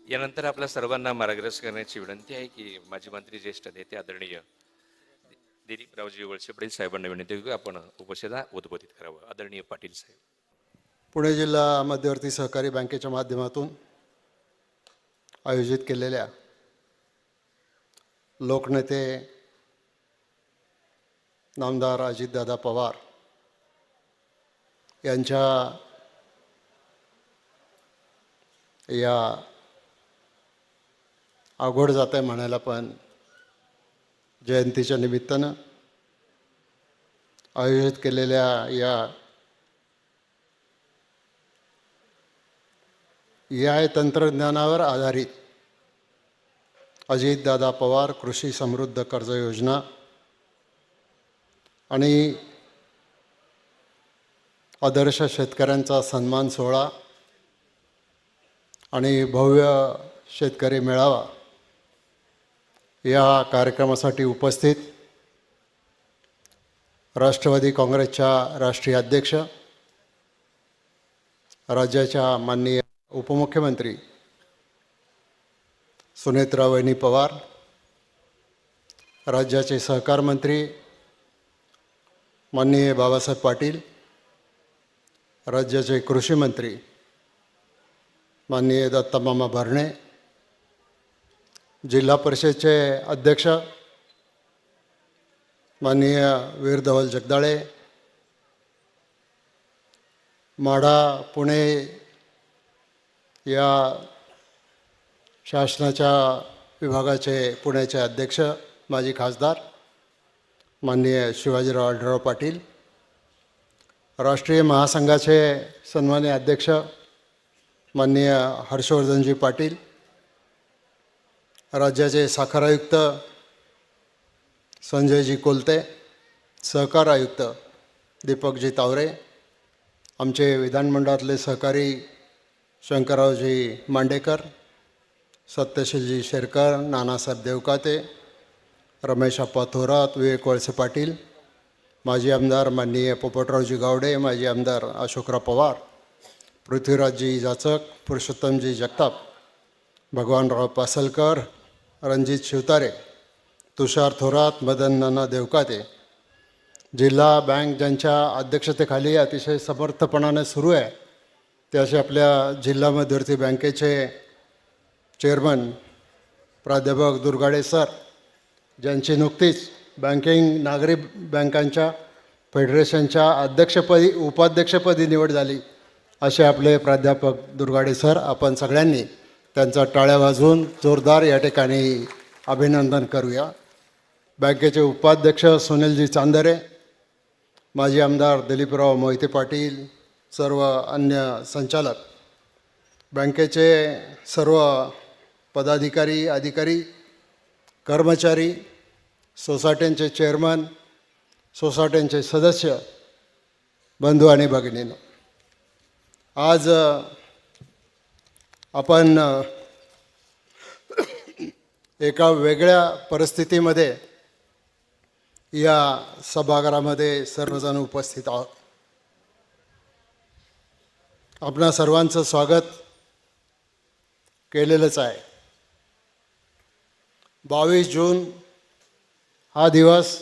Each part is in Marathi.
यानंतर आपल्या सर्वांना मार्गदर्शन करण्याची विनंती आहे की माजी मंत्री ज्येष्ठ नेते आदरणीय दिलीपरावजी वळसे पाटील साहेबांना विनंती आहे की आपण उपस्थितांना उद्बोधित करावं. आदरणीय पाटील साहेब. पुणे जिल्हा मध्यवर्ती सहकारी बँकेच्या माध्यमातून आयोजित केलेल्या लोकनेते नामदार अजितदादा पवार यांच्या या अवघड जात आहे म्हणायला पण जयंतीच्या निमित्तानं आयोजित केलेल्या या AI तंत्रज्ञानावर आधारित अजितदादा पवार कृषी समृद्ध कर्ज योजना आणि आदर्श शेतकऱ्यांचा सन्मान सोहळा आणि भव्य शेतकरी मेळावा या कार्यक्रमासाठी उपस्थित राष्ट्रवादी काँग्रेसच्या राष्ट्रीय अध्यक्ष, राज्याच्या माननीय उपमुख्यमंत्री सुनेत्रा वहिनी पवार, राज्याचे सहकार मंत्री माननीय बाबासाहेब पाटील, राज्याचे कृषी मंत्री माननीय दत्तामामा भरणे, जिल्हा परिषदेचे अध्यक्ष माननीय वीर धवल जगदाळे, माढा पुणे या शासनाच्या विभागाचे पुण्याचे अध्यक्ष माजी खासदार माननीय शिवाजीराव आढळराव पाटील, राष्ट्रीय महासंघाचे सन्माननीय अध्यक्ष माननीय हर्षवर्धनजी पाटील, राज्याचे साखर आयुक्त संजयजी कोलते, सहकार आयुक्त दीपकजी तावरे, आमचे विधानमंडळातले सहकारी शंकररावजी मांडेकर, सत्यशीलजी शेरकर, नानासाहेब देवकाते, रमेश अप्पा थोरात, विवेक वळसे पाटील, माजी आमदार माननीय पोपटरावजी गावडे, माजी आमदार अशोकराव पवार, पृथ्वीराजजी जाचक, पुरुषोत्तमजी जगताप, भगवानराव पासलकर, रणजित शिवतारे, तुषार थोरात, मदन नाना देवकाते, जिल्हा बँक ज्यांच्या अध्यक्षतेखाली अतिशय समर्थपणाने सुरू आहे ते असे आपल्या जिल्हा मध्यवर्ती बँकेचे चेअरमन प्राध्यापक दुर्गाडे सर, ज्यांची नुकतीच बँकिंग नागरी बँकांच्या फेडरेशनच्या उपाध्यक्षपदी निवड झाली, असे आपले प्राध्यापक दुर्गाडे सर, आपण सगळ्यांनी त्यांचा टाळ्या वाजवून जोरदार या ठिकाणी अभिनंदन करूया. बँकेचे उपाध्यक्ष सुनीलजी चांदरे, माजी आमदार दिलीपराव मोहिते पाटील, सर्व अन्य संचालक, बँकेचे सर्व पदाधिकारी, अधिकारी, कर्मचारी, सोसायट्यांचे चेअरमन, सोसायट्यांचे सदस्य, बंधू आणि भगिनींनो, आज आपण एका वेगळ्या परिस्थितीमध्ये या सभागृहामध्ये सर्वजण उपस्थित आहोत. आपणा सर्वांचं स्वागत केलेलंच आहे. 22 जून हा दिवस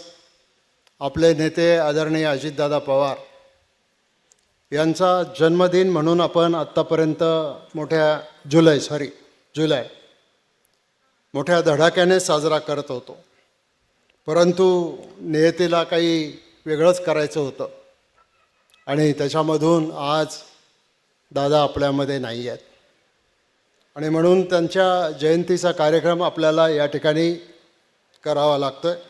आपले नेते आदरणीय अजितदादा पवार यांचा जन्मदिन म्हणून आपण आत्तापर्यंत जुलै मोठ्या धडाक्याने साजरा करत होतो. परंतु नियतीला काही वेगळंच करायचं होतं आणि त्याच्यामधून आज दादा आपल्यामध्ये नाही आहेत आणि म्हणून त्यांच्या जयंतीचा कार्यक्रम आपल्याला या ठिकाणी करावा लागतो आहे.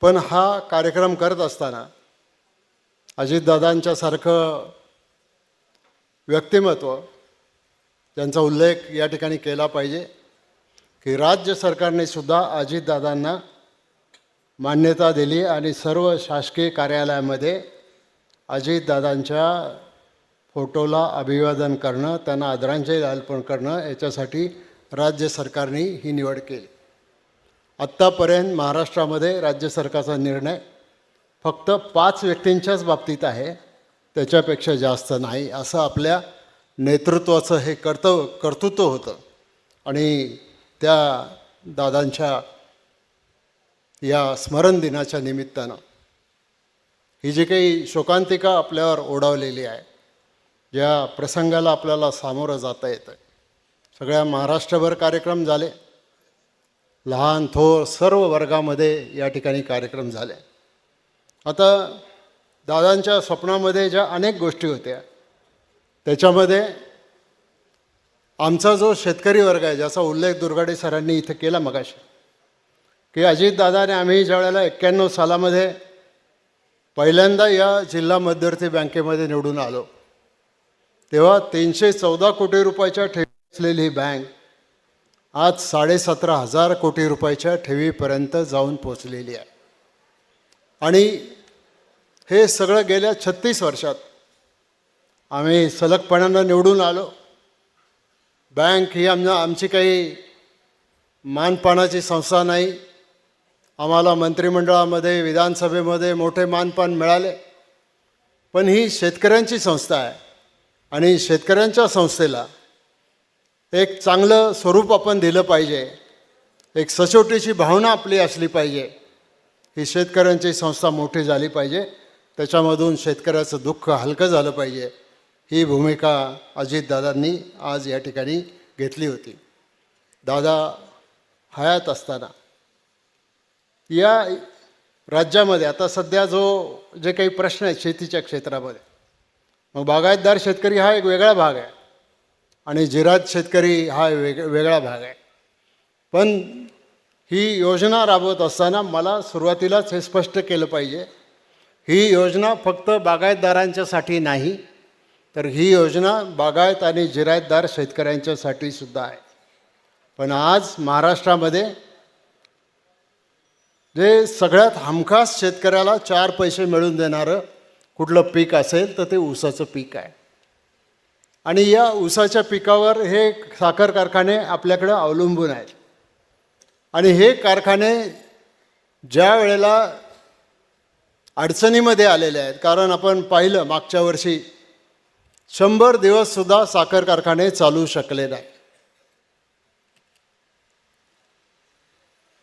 पण हा कार्यक्रम करत असताना अजितदादांच्यासारखं व्यक्तिमत्व ज्यांचा उल्लेख या ठिकाणी केला पाहिजे की राज्य सरकारने सुद्धा अजितदादांना मान्यता दिली आणि सर्व शासकीय कार्यालयामध्ये अजितदादांच्या फोटोला अभिवादन करणं, त्यांना आदरांजली अर्पण करणं, याच्यासाठी राज्य सरकारने ही निवड केली. आत्तापर्यंत महाराष्ट्रामध्ये राज्य सरकारचा निर्णय फक्त 5 व्यक्तींच्याच बाबतीत आहे, त्याच्यापेक्षा जास्त नाही, असं आपल्या नेतृत्वाचं हे कर्तृत्व होतं. आणि त्या दादांच्या या स्मरण दिनाच्या निमित्तानं ही जी काही शोकांतिका आपल्यावर ओढावलेली आहे, ज्या प्रसंगाला आपल्याला सामोरं जाता येतं, सगळ्या महाराष्ट्रभर कार्यक्रम झाले, लहान थोर सर्व वर्गामध्ये या ठिकाणी कार्यक्रम झाले. आता दादांच्या स्वप्नामध्ये ज्या अनेक गोष्टी होत्या, त्याच्यामध्ये आमचा जो शेतकरी वर्ग आहे, ज्याचा उल्लेख दुर्गाडे सरांनी इथे केला मगाशी, की अजितदादाने आम्ही ज्या वेळेला 91 सालामध्ये पहिल्यांदा या जिल्हा मध्यवर्ती बँकेमध्ये निवडून आलो, तेव्हा 314 कोटी रुपयाच्या ठेवी असलेली ही बँक आज 17,500 कोटी रुपयाच्या ठेवीपर्यंत जाऊन पोचलेली आहे. आणि हे सगळं गेल्या 36 वर्षात आम्ही सलगपणानं निवडून आलो. बँक ही आमची काही मानपानाची संस्था नाही. आम्हाला मंत्रिमंडळामध्ये, विधानसभेमध्ये मोठे मानपान मिळाले, पण ही शेतकऱ्यांची संस्था आहे आणि शेतकऱ्यांच्या संस्थेला एक चांगलं स्वरूप आपण दिलं पाहिजे, एक सचोटीची भावना आपली असली पाहिजे. ही शेतकऱ्यांची संस्था मोठी झाली पाहिजे, त्याच्यामधून शेतकऱ्याचं दुःख हलकं झालं पाहिजे, ही भूमिका अजितदादांनी आज या ठिकाणी घेतली होती. दादा हयात असताना या राज्यामध्ये आता सध्या जे काही प्रश्न आहेत शेतीच्या क्षेत्रामध्ये, मग बागायतदार शेतकरी हा एक वेगळा भाग आहे आणि जिरायत शेतकरी हा वेगळा भाग आहे. पण ही योजना राबवत असताना मला सुरुवातीलाच हे स्पष्ट केलं पाहिजे, ही योजना फक्त बागायतदारांच्यासाठी नाही, तर ही योजना बागायत आणि जिरायतदार शेतकऱ्यांच्यासाठी सुद्धा आहे. पण आज महाराष्ट्रामध्ये जे सगळ्यात हमखास शेतकऱ्याला 4 पैसे मिळवून देणारं कुठलं पीक असेल तर ते ऊसाचं पीक आहे. आणि या ऊसाच्या पिकावर हे साखर कारखाने आपल्याकडे अवलंबून आहेत. आणि हे कारखाने ज्या वेळेला अडचणीमध्ये आलेले आहेत, कारण आपण पाहिलं मागच्या वर्षी 100 दिवससुद्धा साखर कारखाने चालू शकले नाही.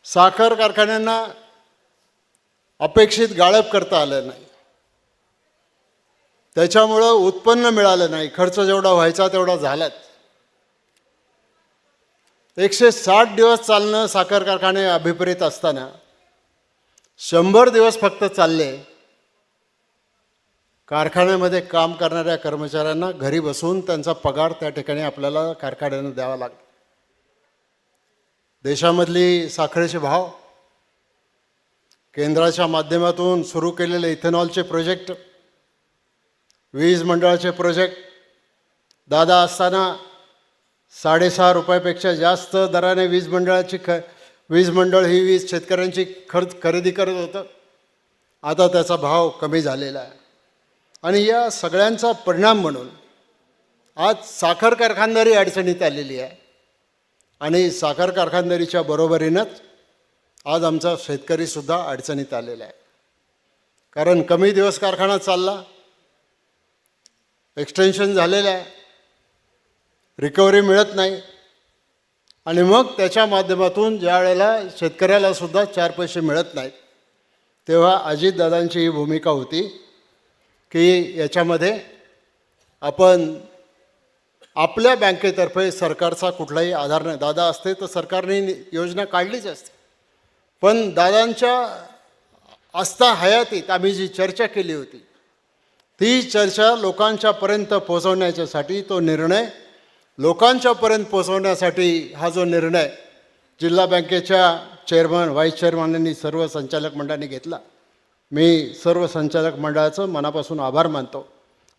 साखर कारखान्यांना अपेक्षित गाळप करता आलं नाही, त्याच्यामुळं उत्पन्न मिळालं नाही, खर्च जेवढा व्हायचा तेवढा झालाच. 160 दिवस चालणं साखर कारखाने अभिप्रेत असताना 100 दिवस फक्त चालले. कारखान्यामध्ये काम करणाऱ्या कर्मचाऱ्यांना घरी बसून त्यांचा पगार त्या ठिकाणी आपल्याला कारखान्यानं द्यावा लागतो. देशामधली साखरेचे भाव, केंद्राच्या माध्यमातून सुरू केलेले इथेनॉलचे प्रोजेक्ट, वीज मंडळाचे प्रोजेक्ट, दादा असताना 6.5 रुपयापेक्षा जास्त दराने वीज मंडळ ही वीज शेतकऱ्यांची खरेदी करत होतं. आता त्याचा भाव कमी झालेला आहे. आणि या सगळ्यांचा परिणाम म्हणून आज साखर कारखानदारी अडचणीत आलेली आहे. आणि साखर कारखानदारीच्या बरोबरीनंच आज आमचा शेतकरीसुद्धा अडचणीत आलेला आहे. कारण कमी दिवस कारखाना चालला, एक्सटेन्शन झालेलं आहे, रिकव्हरी मिळत नाही. आणि मग त्याच्या माध्यमातून ज्या वेळेला शेतकऱ्यालासुद्धा 4 पैसे मिळत नाहीत, तेव्हा अजितदादांची ही भूमिका होती की याच्यामध्ये आपण आपल्या बँकेतर्फे सरकारचा कुठलाही आधार नाही. दादा असते तर सरकारने योजना काढलीच असते, पण दादांच्या आस्था हयातीत आम्ही जी चर्चा केली होती, ती चर्चा लोकांच्यापर्यंत पोहोचवण्याच्यासाठी, तो निर्णय लोकांच्यापर्यंत पोहोचवण्यासाठी हा जो निर्णय जिल्हा बँकेच्या चेअरमन, व्हाईस चेअरमनांनी, सर्व संचालक मंडळाने घेतला. मी सर्व संचालक मंडळाचं मनापासून आभार मानतो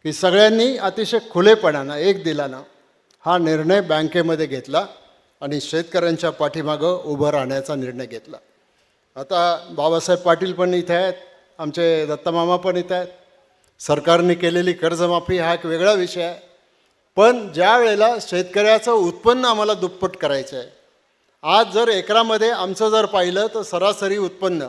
की सगळ्यांनी अतिशय खुलेपणानं, एक दिलानं हा निर्णय बँकेमध्ये घेतला आणि शेतकऱ्यांच्या पाठीमागं उभं राहण्याचा निर्णय घेतला. आता बाबासाहेब पाटील पण इथे आहेत, आमचे दत्तमामा पण इथे आहेत. सरकारने केलेली कर्जमाफी हा एक वेगळा विषय आहे, पण ज्या वेळेला शेतकऱ्याचं उत्पन्न आम्हाला दुप्पट करायचं आहे, आज जर एकरामध्ये आमचं जर पाहिलं तर सरासरी उत्पन्न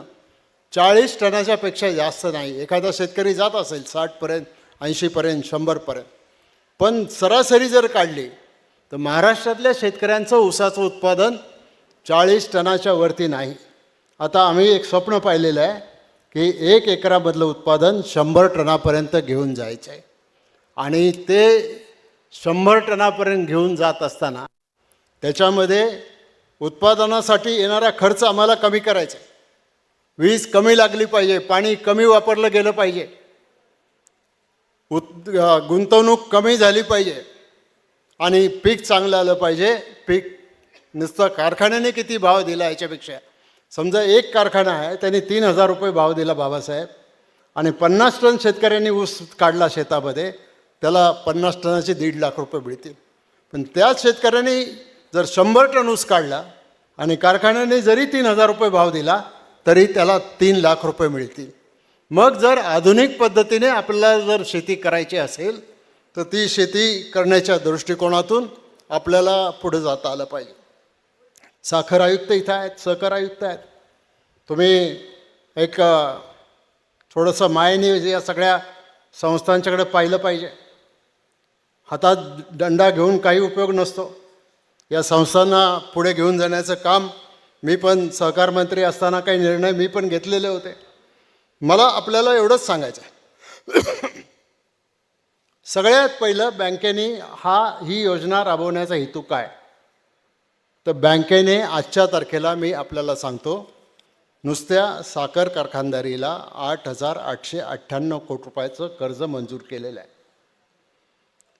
40 टनाच्या पेक्षा जास्त नाही. एखादा शेतकरी जात असेल 60पर्यंत, 80पर्यंत, 100पर्यंत, पण सरासरी जर काढली तर महाराष्ट्रातल्या शेतकऱ्यांचं ऊसाचं उत्पादन 40 टनाच्या वरती नाही. आता आम्ही एक स्वप्न पाहिलेलं आहे की 1 एकरामधलं उत्पादन 100 टनापर्यंत घेऊन जायचं आहे. आणि ते 100 टनापर्यंत घेऊन जात असताना त्याच्यामध्ये उत्पादनासाठी येणारा खर्च आम्हाला कमी करायचा आहे. वीज कमी लागली पाहिजे, पाणी कमी वापरलं गेलं पाहिजे, गुंतवणूक कमी झाली पाहिजे आणि पीक चांगलं आलं पाहिजे. पीक नुसतं कारखान्याने किती भाव दिला याच्यापेक्षा, समजा एक कारखाना आहे त्याने 3,000 रुपये भाव दिला बाबासाहेब, आणि 50 टन शेतकऱ्यांनी ऊस काढला शेतामध्ये, त्याला 50 टनाचे 1.5 लाख रुपये मिळतील. पण त्याच शेतकऱ्यांनी जर 100 टन ऊस काढला आणि कारखान्याने जरी 3,000 रुपये भाव दिला तरी त्याला 3 लाख रुपये मिळतील. मग जर आधुनिक पद्धतीने आपल्याला जर शेती करायची असेल तर ती शेती करण्याच्या दृष्टिकोनातून आपल्याला पुढे जाता आलं पाहिजे. साखर आयुक्त इथं आहेत, सहकार आयुक्त आहेत. तुम्ही एक थोडंसं मायेने या सगळ्या संस्थांच्याकडे पाहिलं पाहिजे. हातात दंडा घेऊन काही उपयोग नसतो. या संस्थांना पुढे घेऊन जाण्याचं काम मी पण सहकार मंत्री असताना काही निर्णय मी पण घेतलेले होते. मला आपल्याला एवढंच सांगायचं आहे, सगळ्यात पहिलं बँकेने ही योजना राबवण्याचा हेतू काय, तर बँकेने आजच्या तारखेला मी आपल्याला सांगतो, नुसत्या साखर कारखानदारीला 8,898 कोटी रुपयाचं कर्ज मंजूर केलेलं आहे.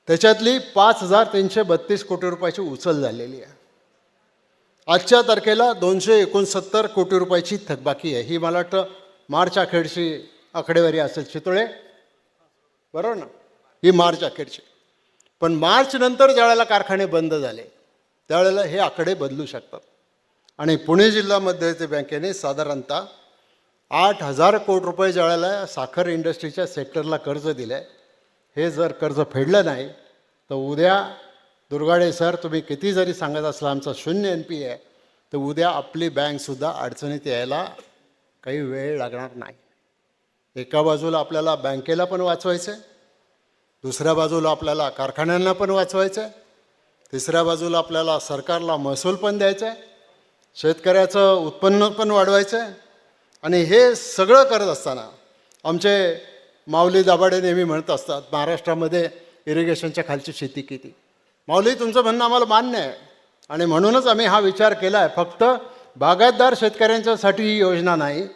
त्याच्यातली 5,332 कोटी रुपयाची उचल झालेली आहे. आजच्या तारखेला 269 कोटी रुपयाची थकबाकी आहे. ही मला वाटतं मार्च अखेरची आकडेवारी असेल, चितोळे बरोबर ना, ही मार्च अखेरची. पण मार्च नंतर ज्यावेळेला कारखाने बंद झाले त्यावेळेला हे आकडे बदलू शकतात. आणि पुणे जिल्हा मध्यवर्ती बँकेने साधारणतः 8,000 कोटी रुपये ज्यावेळेला साखर इंडस्ट्रीच्या सेक्टरला कर्ज दिलं आहे, हे जर कर्ज फेडलं नाही तर उद्या दुर्गाडे सर तुम्ही किती जरी सांगत असला आमचा 0 NPA आहे, तर उद्या आपली बँकसुद्धा अडचणीत यायला काही वेळ लागणार नाही. एका बाजूला आपल्याला बँकेला पण वाचवायचं आहे, दुसऱ्या बाजूला आपल्याला कारखान्यांना पण वाचवायचं आहे, तिसऱ्या बाजूला आपल्याला सरकारला महसूल पण द्यायचा आहे, शेतकऱ्याचं उत्पन्न पण वाढवायचं आहे. आणि हे सगळं करत असताना आमचे माऊली दाभाडे नेहमी म्हणत असतात, महाराष्ट्रामध्ये इरिगेशनच्या खालची शेती किती. माऊली तुमचं म्हणणं आम्हाला मान्य आहे आणि म्हणूनच आम्ही हा विचार केला आहे. फक्त बागायतदार शेतकऱ्यांच्यासाठी ही योजना नाही,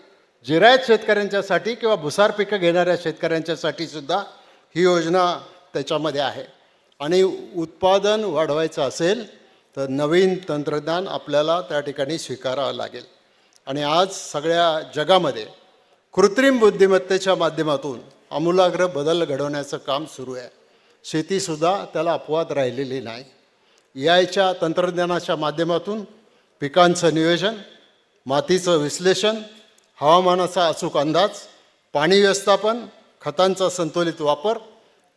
जिरायत शेतकऱ्यांच्यासाठी किंवा भुसार पिकं घेणाऱ्या शेतकऱ्यांच्यासाठी सुद्धा ही योजना त्याच्यामध्ये आहे. आणि उत्पादन वाढवायचं असेल तर नवीन तंत्रज्ञान आपल्याला त्या ठिकाणी स्वीकारावं लागेल. आणि आज सगळ्या जगामध्ये कृत्रिम बुद्धिमत्तेच्या माध्यमातून आमूलाग्र बदल घडवण्याचं काम सुरू आहे. शेतीसुद्धा त्याला अपवाद राहिलेली नाही. याच्या तंत्रज्ञानाच्या माध्यमातून पिकांचं नियोजन, मातीचं विश्लेषण, हवामानाचा अचूक अंदाज, पाणी व्यवस्थापन, खतांचा संतुलित वापर,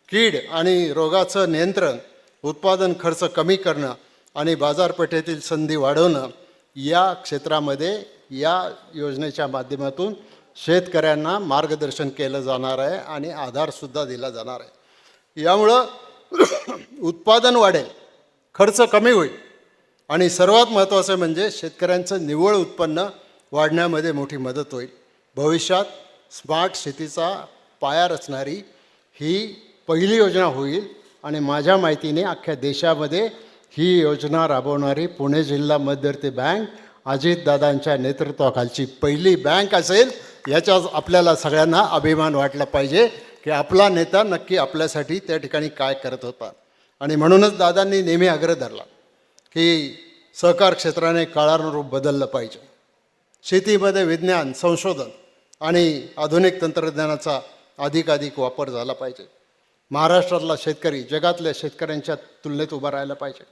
कीड आणि रोगाचं नियंत्रण, उत्पादन खर्च कमी करणं आणि बाजारपेठेतील संधी वाढवणं, या क्षेत्रामध्ये या योजनेच्या माध्यमातून शेतकऱ्यांना मार्गदर्शन केलं जाणार आहे आणि आधारसुद्धा दिला जाणार आहे. यामुळं उत्पादन वाढेल, खर्च कमी होईल आणि सर्वात महत्त्वाचं म्हणजे शेतकऱ्यांचं निव्वळ उत्पन्न वाढण्यामध्ये मोठी मदत होईल. भविष्यात स्मार्ट शेतीचा पाया रचणारी ही पहिली योजना होईल आणि माझ्या माहितीने अख्ख्या देशामध्ये ही योजना राबवणारी पुणे जिल्हा मध्यवर्ती बँक अजितदादांच्या नेतृत्वाखालची पहिली बँक असेल. याचा आपल्याला सगळ्यांना अभिमान वाटला पाहिजे की आपला नेता नक्की आपल्यासाठी त्या ठिकाणी काय करत होता. आणि म्हणूनच दादांनी नेहमी आग्रह धरला की सहकार क्षेत्राने काळानुरूप बदललं पाहिजे. शेतीमध्ये विज्ञान, संशोधन आणि आधुनिक तंत्रज्ञानाचा अधिकाधिक वापर झाला पाहिजे. महाराष्ट्रातला शेतकरी जगातल्या शेतकऱ्यांच्या तुलनेत उभा राहायला पाहिजे.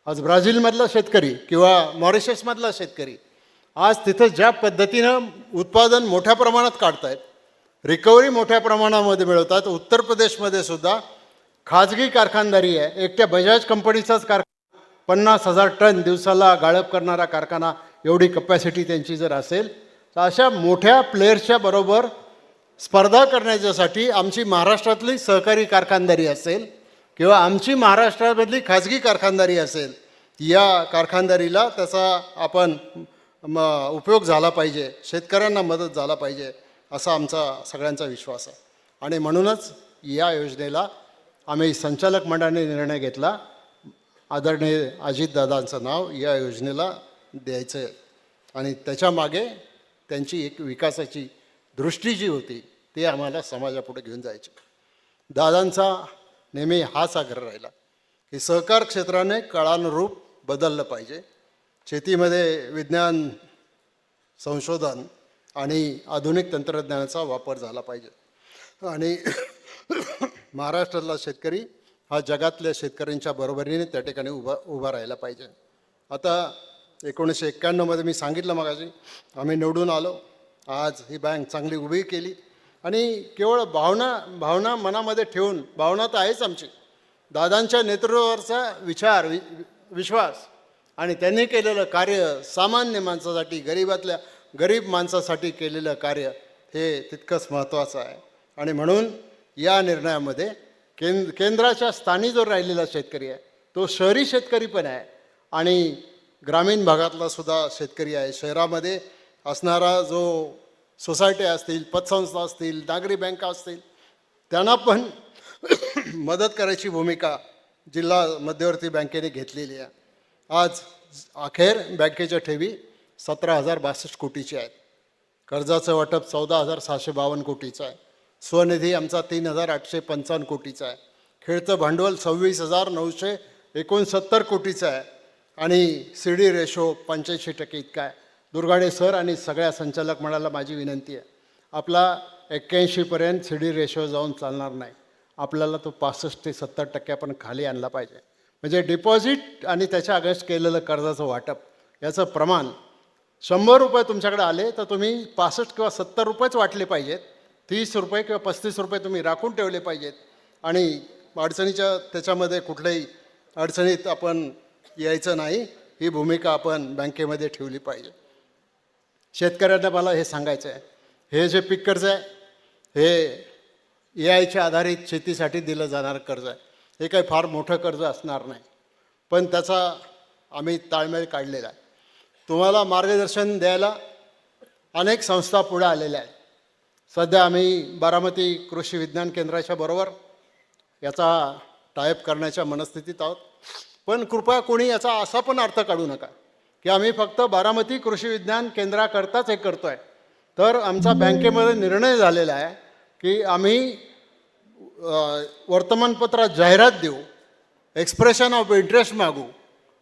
आज ब्राझीलमधला शेतकरी किंवा मॉरिशसमधला शेतकरी आज तिथं ज्या पद्धतीनं उत्पादन मोठ्या प्रमाणात काढतायत, रिकव्हरी मोठ्या प्रमाणामध्ये मिळवतात. उत्तर प्रदेशमध्ये सुद्धा खाजगी कारखानदारी आहे. एकट्या बजाज कंपनीचाच कारखाना 50,000 टन दिवसाला गाळप करणारा कारखाना, एवढी कपॅसिटी त्यांची जर असेल तर अशा मोठ्या प्लेयर्सच्या बरोबर स्पर्धा करण्याच्यासाठी आमची महाराष्ट्रातली सहकारी कारखानदारी असेल किंवा आमची महाराष्ट्रामधली खाजगी कारखानदारी असेल, या कारखानदारीला त्याचा आपण उपयोग झाला पाहिजे, शेतकऱ्यांना मदत झाला पाहिजे, असा आमचा सगळ्यांचा विश्वास आहे. आणि म्हणूनच या योजनेला आम्ही संचालक मंडळाने निर्णय घेतला, आदरणीय अजितदादांचं नाव या योजनेला द्यायचं आहे. आणि त्याच्यामागे त्यांची एक विकासाची दृष्टी जी होती ती आम्हाला समाजापुढे घेऊन जायची. दादांचा नेहमी हाच आग्रह राहिला की सहकार क्षेत्राने काळानुरूप बदललं पाहिजे. शेतीमध्ये विज्ञान, संशोधन आणि आधुनिक तंत्रज्ञानाचा वापर झाला पाहिजे. आणि महाराष्ट्रातला शेतकरी हा जगातल्या शेतकऱ्यांच्या बरोबरीने त्या ठिकाणी उभा राहायला पाहिजे. आता 1991मध्ये मी सांगितलं मगाशी आम्ही निवडून आलो. आज ही बँक चांगली उभी केली आणि केवळ भावना मनामध्ये ठेवून, भावना तर आहेच आमची, दादांच्या नेतृत्वावरचा विश्वास आणि त्यांनी केलेलं कार्य, सामान्य माणसासाठी, गरीब माणसासाठी केलेलं कार्य हे तितकंच महत्त्वाचं आहे. आणि म्हणून या निर्णयामध्ये केंद्राच्या स्थानी जो राहिलेला शेतकरी आहे तो शहरी शेतकरी पण आहे आणि ग्रामीण भागातला सुद्धा शेतकरी आहे. शहरामध्ये असणारा जो सोसायटी असतील, पतसंस्था असतील, नागरी बँका असतील, त्यांना पण मदत करायची भूमिका जिल्हा मध्यवर्ती बँकेने घेतलेली आहे. आज अखेर बँकेच्या ठेवी 17,062 कोटीची आहेत. कर्जाचं वाटप 14,652 कोटीचं आहे. स्वनिधी आमचा 3,855 कोटीचा आहे. खेळतं भांडवल 26,969 कोटीचं आहे. आणि CD रेशो 85% इतका आहे. दुर्गाडे सर आणि सगळ्या संचालक मंडळाला माझी विनंती आहे, आपला 81पर्यंत CD रेशो जाऊन चालणार नाही. आपल्याला तो 65 ते 70% आपण खाली आणला पाहिजे. म्हणजे डिपॉझिट आणि त्याच्या अगेन्स्ट केलेलं कर्जाचं वाटप याचं प्रमाण 100 रुपये तुमच्याकडे आले तर तुम्ही 65 किंवा 70 रुपयेच वाटले पाहिजेत. 30 रुपये किंवा 35 रुपये तुम्ही राखून ठेवले पाहिजेत. आणि अडचणीच्या त्याच्यामध्ये कुठल्याही अडचणीत आपण यायचं नाही, ही भूमिका आपण बँकेमध्ये ठेवली पाहिजे. शेतकऱ्यांना मला हे सांगायचं आहे, हे जे पीक कर्ज आहे हे EIच्या आधारित शेतीसाठी दिलं जाणारं कर्ज आहे. हे काही फार मोठं कर्ज असणार नाही, पण त्याचा आम्ही ताळमेळ काढलेला आहे. तुम्हाला मार्गदर्शन द्यायला अनेक संस्था पुढे आलेल्या आहेत. सध्या आम्ही बारामती कृषी विज्ञान केंद्राच्या बरोबर याचा टायअप करण्याच्या मनस्थितीत आहोत. पण कृपया कोणी याचा असा पण अर्थ काढू नका की आम्ही फक्त बारामती कृषी विज्ञान केंद्राकरताच हे करतो आहे. तर आमचा बँकेमध्ये निर्णय झालेला आहे की आम्ही वर्तमानपत्रात जाहिरात देऊ, एक्सप्रेशन ऑफ इंटरेस्ट मागू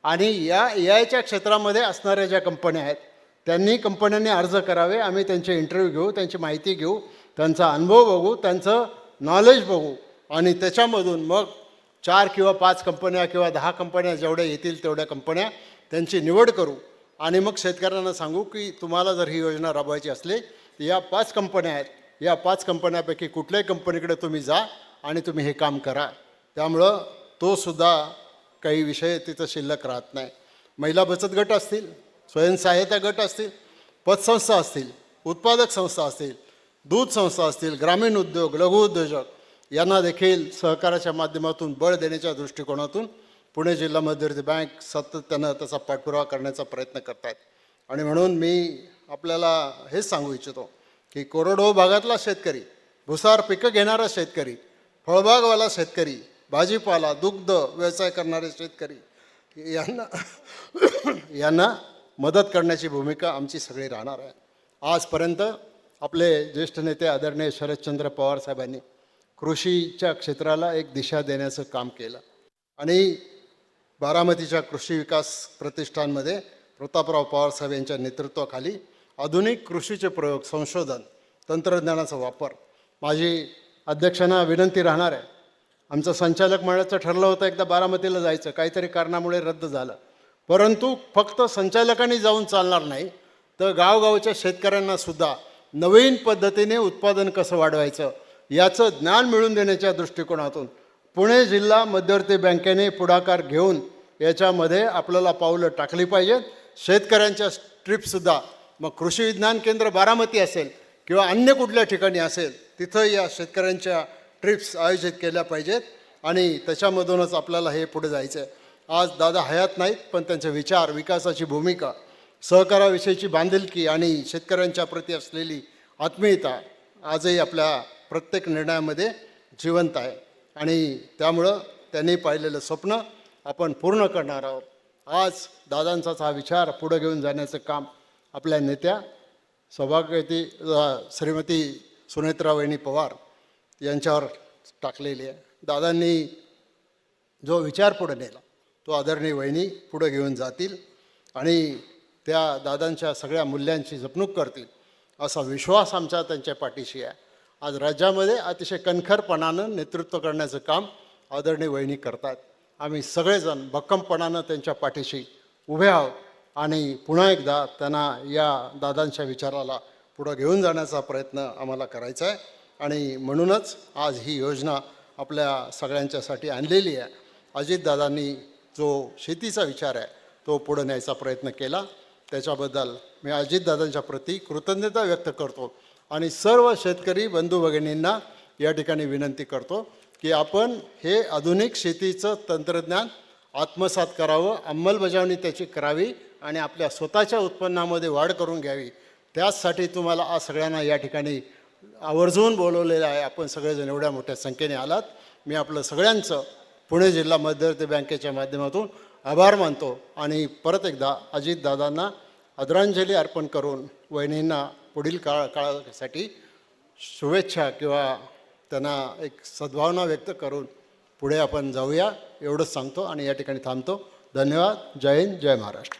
आणि या EIच्या क्षेत्रामध्ये असणाऱ्या ज्या कंपन्या आहेत त्यांनी कंपन्यांनी अर्ज करावे. आम्ही त्यांचे इंटरव्ह्यू घेऊ, त्यांची माहिती घेऊ, त्यांचा अनुभव बघू, त्यांचं नॉलेज बघू आणि त्याच्यामधून मग 4 किंवा 5 कंपन्या किंवा 10 कंपन्या जेवढ्या येतील तेवढ्या कंपन्या त्यांची निवड करू आणि मग शेतकऱ्यांना सांगू की तुम्हाला जर ही योजना राबवायची असली तर या 5 कंपन्या आहेत, या 5 कंपन्यापैकी कुठल्याही कंपनीकडे तुम्ही जा आणि तुम्ही हे काम करा. त्यामुळं तो सुद्धा काही विषय तिथं शिल्लक राहत नाही. महिला बचत गट असतील, स्वयंसहाय्यता गट असतील, पतसंस्था असतील, उत्पादक संस्था असतील, दूध संस्था असतील, ग्रामीण उद्योग, लघु उद्योजक यांना देखील सहकाराच्या माध्यमातून बळ देण्याच्या दृष्टिकोनातून पुणे जिल्हा मध्यवर्ती बँक सातत्यानं त्याचा पाठपुरावा करण्याचा प्रयत्न करत आहेत. आणि म्हणून मी आपल्याला हेच सांगू इच्छितो की कोरडवाहू भागातला शेतकरी, भुसार पिकं घेणारा शेतकरी, फळबागवाला शेतकरी, भाजीपाला, दुग्ध व्यवसाय करणारे शेतकरी यांना मदत करण्याची भूमिका आमची सगळी राहणार आहे. आजपर्यंत आपले ज्येष्ठ नेते आदरणीय शरदचंद्र पवार साहेबांनी कृषीच्या क्षेत्राला एक दिशा देण्याचं काम केलं आणि बारामतीच्या कृषी विकास प्रतिष्ठानमध्ये प्रतापराव पवार साहेब यांच्या नेतृत्वाखाली आधुनिक कृषीचे प्रयोग, संशोधन, तंत्रज्ञानाचा वापर. माझी अध्यक्षांना विनंती राहणार आहे, आमचं संचालक मंडळाचं ठरलं होतं एकदा बारामतीला जायचं, काहीतरी कारणामुळे रद्द झालं. परंतु फक्त संचालकांनी जाऊन चालणार नाही, तर गावगावच्या शेतकऱ्यांना सुद्धा नवीन पद्धतीने उत्पादन कसं वाढवायचं याचं ज्ञान मिळवून देण्याच्या दृष्टिकोनातून पुणे जिल्हा मध्यवर्ती बँकेने पुढाकार घेऊन याच्यामध्ये आपल्याला पावलं टाकली पाहिजेत. शेतकऱ्यांच्या ट्रिपसुद्धा मग कृषी विज्ञान केंद्र बारामती असेल किंवा अन्य कुठल्या ठिकाणी असेल तिथं या शेतकऱ्यांच्या ट्रिप्स आयोजित केल्या पाहिजेत आणि त्याच्यामधूनच आपल्याला हे पुढे जायचं आहे. आज दादा हयात नाहीत, पण त्यांचे विचार, विकासाची भूमिका, सहकाराविषयीची बांधिलकी आणि शेतकऱ्यांच्या प्रती असलेली आत्मीयता आजही आपल्या प्रत्येक निर्णयामध्ये जिवंत आहे. आणि त्यामुळं त्यांनी पाहिलेलं स्वप्न आपण पूर्ण करणार आहोत. आज दादांचाच हा विचार पुढे घेऊन जाण्याचं काम आपल्या नेत्या सभापती श्रीमती सुनेत्रा वहिनी पवार यांच्यावर टाकलेली आहे. दादांनी जो विचार पुढे नेला तो आदरणीय वहिनी पुढे घेऊन जातील आणि त्या दादांच्या सगळ्या मूल्यांची जपणूक करतील असा विश्वास आमचा त्यांच्या पाठीशी आहे. आज राज्यामध्ये अतिशय कणखरपणानं नेतृत्व करण्याचं काम आदरणीय वहिनी करतात. आम्ही सगळेजण भक्कमपणानं त्यांच्या पाठीशी उभे आहोत आणि पुन्हा एकदा त्यांना या दादांच्या विचाराला पुढं घेऊन जाण्याचा प्रयत्न आम्हाला करायचा आहे. आणि म्हणूनच आज ही योजना आपल्या सगळ्यांच्यासाठी आणलेली आहे. अजितदादांनी जो शेतीचा विचार आहे तो पुढे न्यायचा प्रयत्न केला, त्याच्याबद्दल मी अजितदादांच्या प्रती कृतज्ञता व्यक्त करतो आणि सर्व शेतकरी बंधू भगिनींना या ठिकाणी विनंती करतो की आपण हे आधुनिक शेतीचं तंत्रज्ञान आत्मसात करावं, अंमलबजावणी त्याची करावी आणि आपल्या स्वतःच्या उत्पन्नामध्ये वाढ करून घ्यावी. त्याचसाठी तुम्हाला आज सगळ्यांना या ठिकाणी आवर्जून बोलवलेलं आहे. आपण सगळेजण एवढ्या मोठ्या संख्येने आलात. मी आपलं सगळ्यांचं पुणे जिल्हा मध्यवर्ती बँकेच्या माध्यमातून आभार मानतो आणि परत एकदा अजितदादांना आदरांजली अर्पण करून वहिनींना पुढील काळासाठी शुभेच्छा किंवा त्यांना एक सद्भावना व्यक्त करून पुढे आपण जाऊया एवढंच सांगतो आणि या ठिकाणी थांबतो. धन्यवाद. जय हिंद, जय महाराष्ट्र.